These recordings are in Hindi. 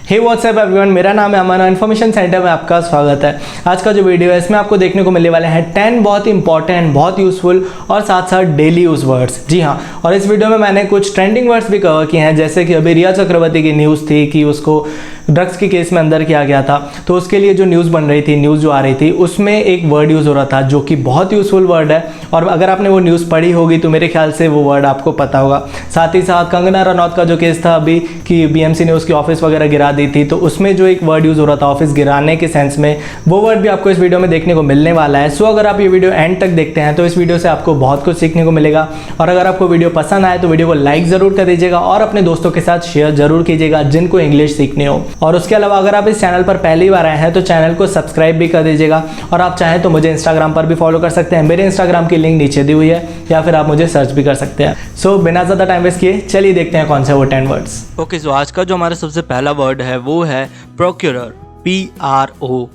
हे व्हाट्सएप एवरीवन, मेरा नाम है अमन। इन्फॉर्मेशन सेंटर में आपका स्वागत है। आज का जो वीडियो है इसमें आपको देखने को मिलने वाले हैं 10 बहुत इंपॉर्टेंट, बहुत यूजफुल और साथ साथ डेली यूज वर्ड्स। जी हाँ, और इस वीडियो में मैंने कुछ ट्रेंडिंग वर्ड्स भी कवर किए हैं, जैसे कि अभी रिया चक्रवर्ती की न्यूज़ थी कि उसको ड्रग्स के केस में अंदर किया गया था, तो उसके लिए जो न्यूज़ बन रही थी, न्यूज़ जो आ रही थी, उसमें एक वर्ड यूज़ हो रहा था जो कि बहुत यूजफुल वर्ड है। और अगर आपने वो न्यूज़ पढ़ी होगी तो मेरे ख्याल से वो वर्ड आपको पता होगा। साथ ही साथ कंगना रनौत का जो केस था अभी कि बीएमसी ने उसकी ऑफिस वगैरह गिरा दी थी, तो उसमें जो एक वर्ड यूज़ हो रहा था ऑफिस गिराने के सेंस में, वो वर्ड भी आपको इस वीडियो में देखने को मिलने वाला है। सो अगर आप ये वीडियो एंड तक देखते हैं तो इस वीडियो से आपको बहुत कुछ सीखने को मिलेगा। और अगर आपको वीडियो पसंद आए तो वीडियो को लाइक ज़रूर कर दीजिएगा और अपने दोस्तों के साथ शेयर जरूर कीजिएगा जिनको इंग्लिश सीखनी हो। और उसके अलावा अगर आप इस चैनल पर पहली बार आए हैं तो चैनल को सब्सक्राइब भी कर दीजिएगा। और आप चाहें तो मुझे इंस्टाग्राम पर भी फॉलो कर सकते हैं, मेरे इंस्टाग्राम की लिंक नीचे दी हुई है, या फिर आप मुझे सर्च भी कर सकते हैं। सो बिना ज़्यादा टाइम वेस्ट किए चलिए देखते हैं कौन से वो 10 वर्ड्स। ओके, सो आज का जो हमारा सबसे पहला वर्ड है वो है प्रोक्यूरर। PROCURER,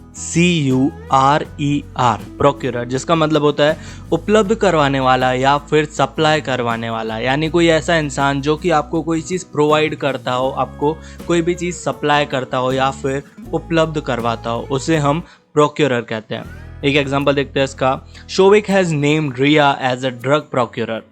प्रोक्यूरर, जिसका मतलब होता है उपलब्ध करवाने वाला या फिर सप्लाई करवाने वाला। यानी कोई ऐसा इंसान जो कि आपको कोई चीज़ प्रोवाइड करता हो, आपको कोई भी चीज़ सप्लाई करता हो या फिर उपलब्ध करवाता हो, उसे हम प्रोक्यूरर कहते हैं। एक एग्जांपल देखते हैं इसका। Showik has named Rhea as a drug procurer.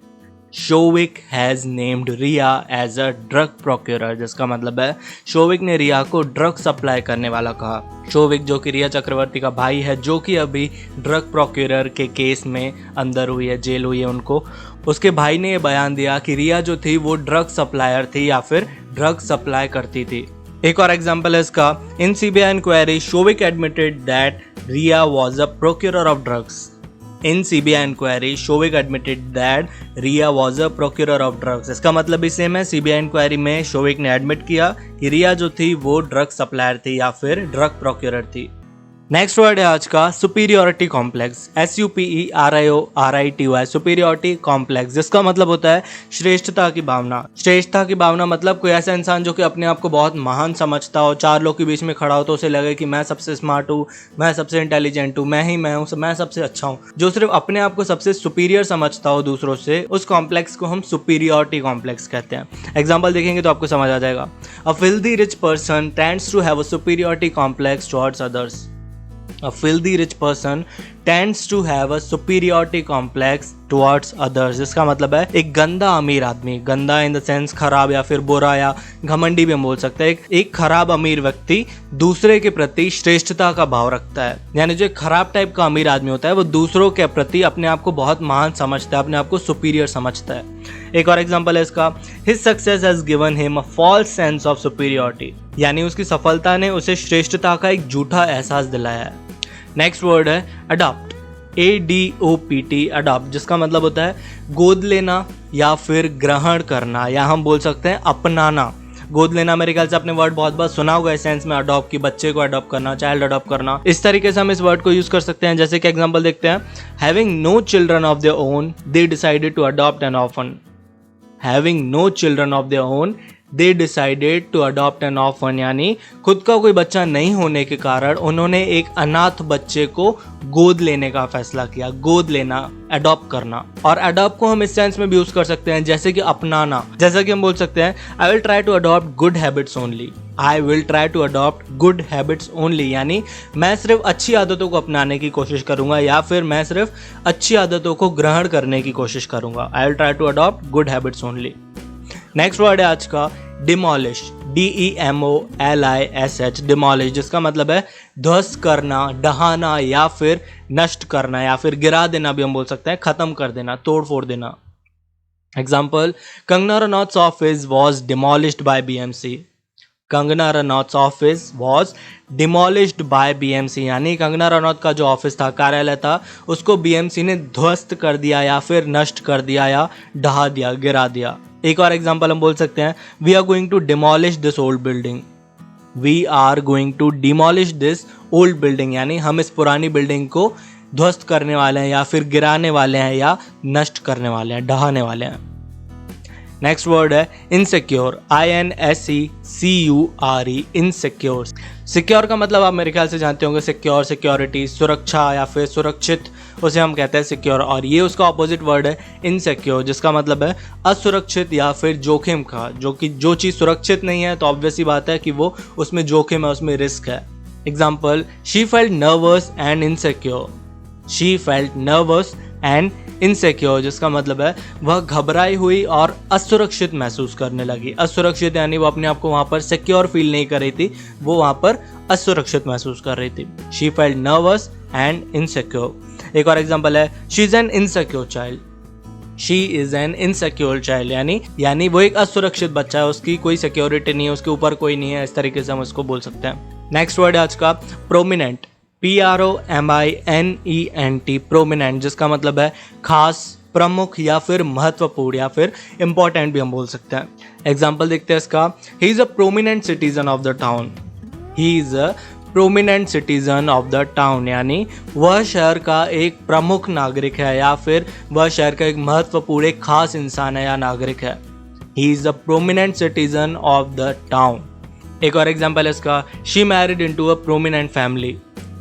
Showik has named Rhea as a drug procurer, जिसका मतलब है शोविक ने रिया को ड्रग सप्लाई करने वाला कहा। शोविक जो कि रिया चक्रवर्ती का भाई है, जो कि अभी ड्रग प्रोक्यूरर के केस में अंदर हुई है, जेल हुई है उनको, उसके भाई ने ये बयान दिया कि रिया जो थी वो ड्रग सप्लायर थी या फिर ड्रग सप्लाई करती थी। एक और एग्जाम्पल है इसका। In CBI inquiry Showik admitted that Rhea was a procurer of drugs. In CBI inquiry, Shovik admitted that Riya was a procurer of drugs। इसका मतलब भी सेम है। CBI इंक्वायरी में शोविक ने एडमिट किया कि रिया जो थी वो ड्रग सप्लायर थी या फिर ड्रग प्रोक्यूरर थी। नेक्स्ट वर्ड है आज का superiority complex. SUPERIORITY, superiority complex, जिसका मतलब होता है श्रेष्ठता की भावना। श्रेष्ठता की भावना मतलब कोई ऐसा इंसान जो कि अपने आप को बहुत महान समझता हो, चार लोग के बीच में खड़ा हो तो उसे लगे कि मैं सबसे स्मार्ट हूँ, मैं सबसे इंटेलिजेंट हूँ, मैं हूँ, मैं सबसे अच्छा हूँ। जो सिर्फ अपने आप को सबसे सुपीरियर समझता हो दूसरों से, उस कॉम्प्लेक्स को हम सुपीरियोरिटी कॉम्प्लेक्स कहते हैं। एग्जाम्पल देखेंगे तो आपको समझ आ जाएगा। A filthy rich person tends to have a superiority complex towards others. A filthy rich person tends to have a superiority complex towards others, जिसका मतलब है एक गंदा अमीर आदमी, गंदा इन द सेंस खराब या फिर बुरा या घमंडी भी हम बोल सकते हैं। एक खराब अमीर व्यक्ति दूसरे के प्रति श्रेष्ठता का भाव रखता है। यानी जो एक खराब टाइप का अमीर आदमी होता है वो दूसरों के प्रति अपने आप को बहुत महान समझता है, अपने आप को सुपीरियर समझता है। एक और एग्जांपल है इसका। His success has given him a false sense of superiority, यानी उसकी सफलता ने उसे श्रेष्ठता का एक झूठा एहसास दिलाया है। नेक्स्ट वर्ड है अडॉप्ट। ADOPT, अडॉप्ट, जिसका मतलब होता है गोद लेना या फिर ग्रहण करना, या हम बोल सकते हैं अपनाना। गोद लेना मेरे ख्याल से आपने वर्ड बहुत बार सुना होगा इस सेंस में, अडॉप्ट की बच्चे को अडॉप्ट करना, चाइल्ड अडॉप्ट करना। इस तरीके से हम इस वर्ड को यूज कर सकते हैं। जैसे कि एग्जांपल देखते हैं। Having no children of their own they decided to adopt an orphan. Having no children of their own they decided to adopt an orphan, यानी खुद का कोई बच्चा नहीं होने के कारण उन्होंने एक अनाथ बच्चे को गोद लेने का फैसला किया। गोद लेना, अडॉप्ट करना। और अडॉप्ट को हम इस सेंस में भी यूज कर सकते हैं जैसे कि अपनाना। जैसा कि हम बोल सकते हैं I will try to adopt good habits only. I will try to adopt good habits only, यानी मैं सिर्फ अच्छी आदतों को अपनाने की कोशिश करूंगा या फिर मैं सिर्फ अच्छी आदतों को ग्रहण करने की कोशिश करूंगा। I will try to adopt good habits only. Next word है आज का डिमोलिश। DEMOLISH, डिमोलिश, जिसका मतलब है ध्वस्त करना, ढहाना या फिर नष्ट करना या फिर गिरा देना भी हम बोल सकते हैं, खत्म कर देना, तोड़ फोड़ देना। Example, Kangana Ranaut's office was demolished by BMC। Kangana Ranaut's office was demolished by BMC, यानी कंगना रनौत का जो ऑफिस था, कार्यालय था, उसको BMC ने ध्वस्त कर दिया या फिर नष्ट कर दिया या ढहा दिया, गिरा दिया। एक और एग्जांपल हम बोल सकते हैं। We are going to demolish this old building. We are going to demolish this old building, यानी हम इस पुरानी बिल्डिंग को ध्वस्त करने वाले हैं या फिर गिराने वाले हैं या नष्ट करने वाले हैं, ढहाने वाले हैं। नेक्स्ट वर्ड है इनसिक्योर, INSECURE, इनसिक्योर। सिक्योर का मतलब आप मेरे ख्याल से जानते होंगे, सिक्योर, सिक्योरिटी, सुरक्षा या फिर सुरक्षित, उसे हम कहते हैं सिक्योर। और ये उसका ऑपोजिट वर्ड है इनसिक्योर, जिसका मतलब है असुरक्षित या फिर जोखिम का। जो चीज़ सुरक्षित नहीं है तो ऑब्वियस सी बात है कि वो उसमें जोखिम है, उसमें रिस्क है। Example, she felt nervous and insecure, she felt nervous and insecure, जिसका मतलब है वह घबराई हुई और असुरक्षित महसूस करने लगी। असुरक्षित यानी वो अपने आप को वहाँ पर सिक्योर फील नहीं कर रही थी, वो वहाँ पर असुरक्षित महसूस कर रही थी। She felt nervous and insecure. एक और एग्जाम्पल है, she is an insecure child, she is an insecure child, यानी वो एक असुरक्षित बच्चा है, उसकी कोई सिक्योरिटी नहीं है, उसके ऊपर कोई नहीं है, इस तरीके से हम उसको बोल सकते हैं। नेक्स्ट वर्ड है आज का प्रोमिनेंट, PROMINENT, प्रोमिनेंट, जिसका मतलब है खास, प्रमुख या फिर महत्वपूर्ण या फिर इम्पोर्टेंट भी हम बोल सकते हैं। एग्जाम्पल देखते हैं इसका, he is a prominent citizen of the town, he is a prominent citizen of the town, यानी वह शहर का एक प्रमुख नागरिक है या फिर वह शहर का एक महत्वपूर्ण, एक खास इंसान है या नागरिक है। He is a prominent citizen of the town. एक और एग्जाम्पल है इसका, she married into a prominent family,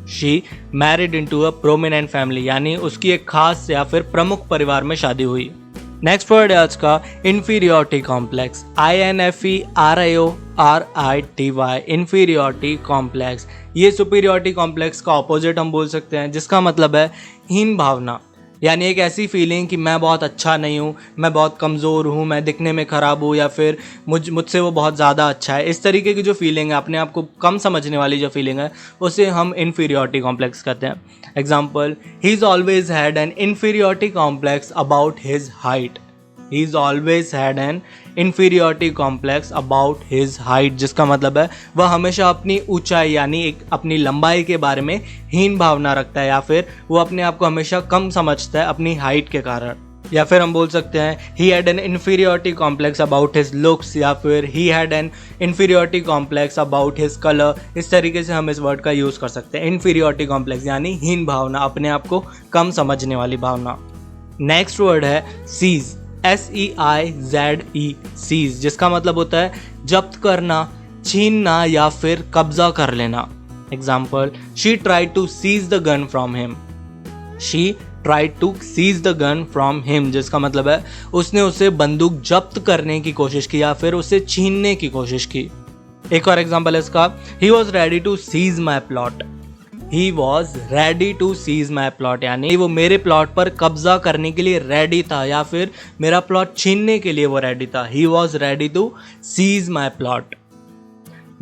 she married into a prominent family, यानी उसकी एक खास या फिर प्रमुख परिवार में शादी हुई। नेक्स्ट वर्ड है आज का inferiority complex, INFERIORITY, inferiority complex. ये सुपीरियोरिटी कॉम्प्लेक्स का ऑपोजिट हम बोल सकते हैं, जिसका मतलब है हीन भावना, यानी एक ऐसी फीलिंग कि मैं बहुत अच्छा नहीं हूँ, मैं बहुत कमज़ोर हूँ, मैं दिखने में ख़राब हूँ या फिर मुझसे वो बहुत ज़्यादा अच्छा है। इस तरीके की जो फीलिंग है, अपने आप को कम समझने वाली जो फीलिंग है, उसे हम इन्फीरियोरिटी कॉम्प्लेक्स कहते हैं। Example, he is always had an inferiority complex about his height, he is always had an inferiority complex about his height, जिसका मतलब है वह हमेशा अपनी ऊंचाई यानी एक अपनी लंबाई के बारे में हीन भावना रखता है या फिर वो अपने आप को हमेशा कम समझता है अपनी हाइट के कारण। या फिर हम बोल सकते हैं he had an inferiority complex about his looks, या फिर he had an inferiority complex about his colour. इस तरीके से हम इस वर्ड का यूज़ कर सकते हैं, इन्फीरियोरिटी कॉम्प्लेक्स यानी हीन भावना, अपने आप को कम समझने वाली भावना। नेक्स्ट वर्ड है सीज, SEIZE, सीज, जिसका मतलब होता है जब्त करना, छीनना या फिर कब्जा कर लेना। Example, she tried to seize the gun from him, she tried to seize the gun from him, जिसका मतलब है उसने उसे बंदूक जब्त करने की कोशिश की या फिर उसे छीनने की कोशिश की। एक और एग्जाम्पल है इसका, he was ready to seize my plot, he was ready to seize my plot, यानी वो मेरे प्लॉट पर कब्जा करने के लिए रेडी था या फिर मेरा प्लॉट छीनने के लिए वो रेडी था। He was ready to seize my plot.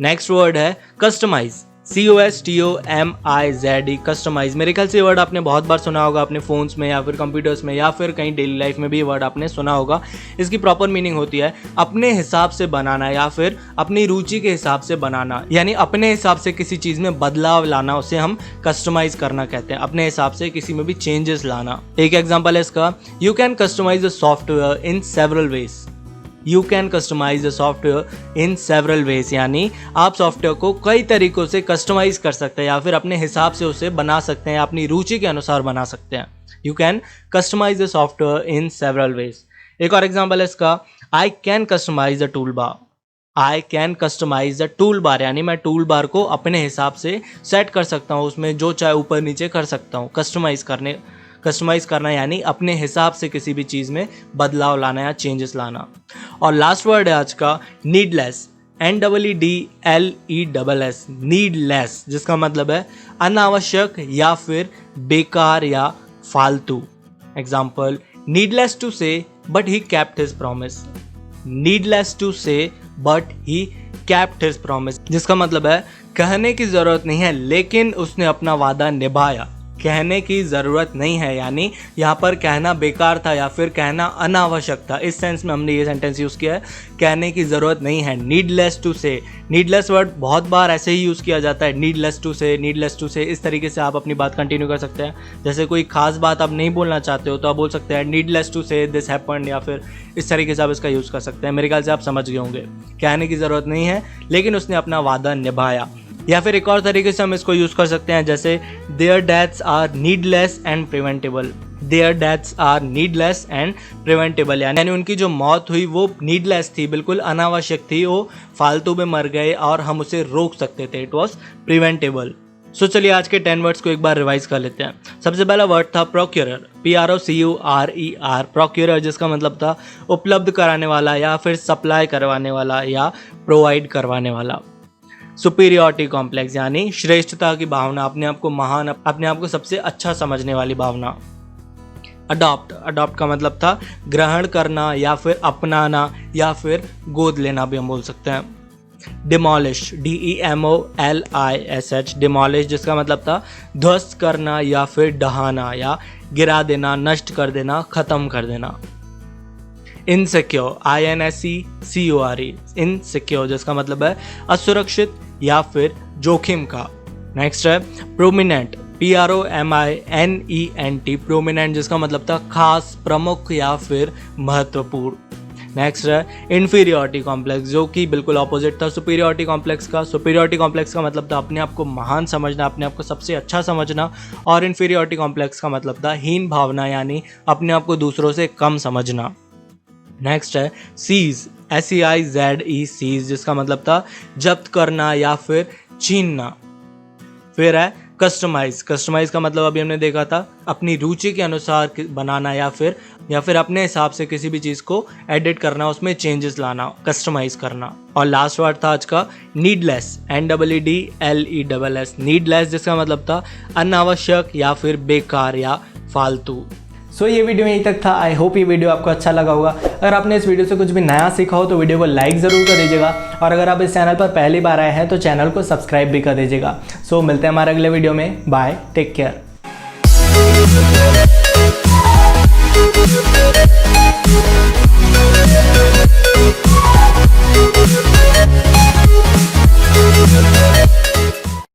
Next word है कस्टमाइज, COSTOMIZE, कस्टमाइज। मेरे ख्याल से ये वर्ड आपने बहुत बार सुना होगा अपने फ़ोन्स में या फिर कंप्यूटर्स में या फिर कहीं डेली लाइफ में भी ये वर्ड आपने सुना होगा। इसकी प्रॉपर मीनिंग होती है अपने हिसाब से बनाना या फिर अपनी रुचि के हिसाब से बनाना, यानी अपने हिसाब से किसी चीज़ में बदलाव लाना, उसे हम कस्टमाइज करना कहते हैं, अपने हिसाब से किसी में भी चेंजेस लाना। एक एग्जाम्पल है इसका, you can customise the software in several ways, you can customise the software in several ways, यानी आप सॉफ्टवेयर को कई तरीकों से कस्टमाइज कर सकते हैं या फिर अपने हिसाब से उसे बना सकते हैं, अपनी रुचि के अनुसार बना सकते हैं। You can customise the software in several ways. एक और एग्जाम्पल है इसका, I can customise the tool bar, I can customise the tool bar, यानी मैं टूल बार को अपने हिसाब से सेट कर सकता हूँ, उसमें जो चाहे ऊपर नीचे कर सकता हूँ। कस्टमाइज करना यानी अपने हिसाब से किसी भी चीज़ में बदलाव लाना या चेंजेस लाना। और लास्ट वर्ड है आज का नीडलेस, NEEDLESS, नीडलेस, जिसका मतलब है अनावश्यक या फिर बेकार या फालतू। Example, needless to say but he kept his promise, needless to say but he kept his promise, जिसका मतलब है कहने की ज़रूरत नहीं है लेकिन उसने अपना वादा निभाया। कहने की ज़रूरत नहीं है यानी यहाँ पर कहना बेकार था या फिर कहना अनावश्यक था, इस सेंस में हमने ये सेंटेंस यूज़ किया है, कहने की ज़रूरत नहीं है। नीडलेस टू से, नीडलेस वर्ड बहुत बार ऐसे ही यूज़ किया जाता है, नीडलेस टू से, नीडलेस टू से, इस तरीके से आप अपनी बात कंटिन्यू कर सकते हैं। जैसे कोई खास बात आप नहीं बोलना चाहते हो तो आप बोल सकते हैं नीडलेस टू से दिस हैपेंड, या फिर इस तरीके से आप इसका यूज़ कर सकते हैं। मेरे ख्याल से आप समझ गए होंगे, कहने की ज़रूरत नहीं है लेकिन उसने अपना वादा निभाया। या फिर एक और तरीके से हम इसको यूज़ कर सकते हैं, जैसे their deaths are needless and preventable, their deaths are needless and preventable, यानी उनकी जो मौत हुई वो नीडलेस थी, बिल्कुल अनावश्यक थी, वो फालतू में मर गए और हम उसे रोक सकते थे, इट वॉज प्रिवेंटेबल। सो चलिए आज के 10 वर्ड्स को एक बार रिवाइज कर लेते हैं। सबसे पहला वर्ड था प्रोक्यूरर, PROCURER, प्रोक्यूरर, जिसका मतलब था उपलब्ध कराने वाला या फिर सप्लाई करवाने वाला या प्रोवाइड करवाने वाला। सुपीरियरिटी कॉम्प्लेक्स यानी श्रेष्ठता की भावना, अपने आप को महान, अपने आप को सबसे अच्छा समझने वाली भावना। अडॉप्ट का मतलब था ग्रहण करना या फिर अपनाना या फिर गोद लेना भी हम बोल सकते हैं। डिमोलिश, DEMOLISH, डिमोलिश, जिसका मतलब था ध्वस्त करना या फिर ढहाना या गिरा देना, नष्ट कर देना, खत्म कर देना। इनसिक्योर, INSECURE, इनसिक्योर, जिसका मतलब है असुरक्षित या फिर जोखिम का। नेक्स्ट है प्रोमिनेंट, PROMINENT, प्रोमिनेंट, जिसका मतलब था खास, प्रमुख या फिर महत्वपूर्ण। नेक्स्ट है इन्फीरियरिटी कॉम्प्लेक्स, जो कि बिल्कुल ऑपोजिट था सुपीरियरिटी कॉम्प्लेक्स का। सुपीरियरिटी कॉम्प्लेक्स का मतलब था अपने आप को महान समझना, अपने आप को सबसे अच्छा समझना, और इन्फीरियरिटी कॉम्प्लेक्स का मतलब था हीन भावना, यानी अपने आप को दूसरों से कम समझना। नेक्स्ट है सीज, SEIZE, सीज, जिसका मतलब था जब्त करना या फिर छीनना। फिर है कस्टमाइज, कस्टमाइज का मतलब अभी हमने देखा था अपनी रुचि के अनुसार बनाना या फिर अपने हिसाब से किसी भी चीज़ को एडिट करना, उसमें चेंजेस लाना, कस्टमाइज करना। और लास्ट वर्ड था आज का नीडलेस, NEEDLESS, नीडलेस, जिसका मतलब था अनावश्यक या फिर बेकार या फालतू। सो ये वीडियो यहीं तक था। आई होप ये वीडियो आपको अच्छा लगा होगा। अगर आपने इस वीडियो से कुछ भी नया सीखा हो तो वीडियो को लाइक ज़रूर कर दीजिएगा, और अगर आप इस चैनल पर पहली बार आए हैं तो चैनल को सब्सक्राइब भी कर दीजिएगा। सो मिलते हैं हमारे अगले वीडियो में। Bye, take care.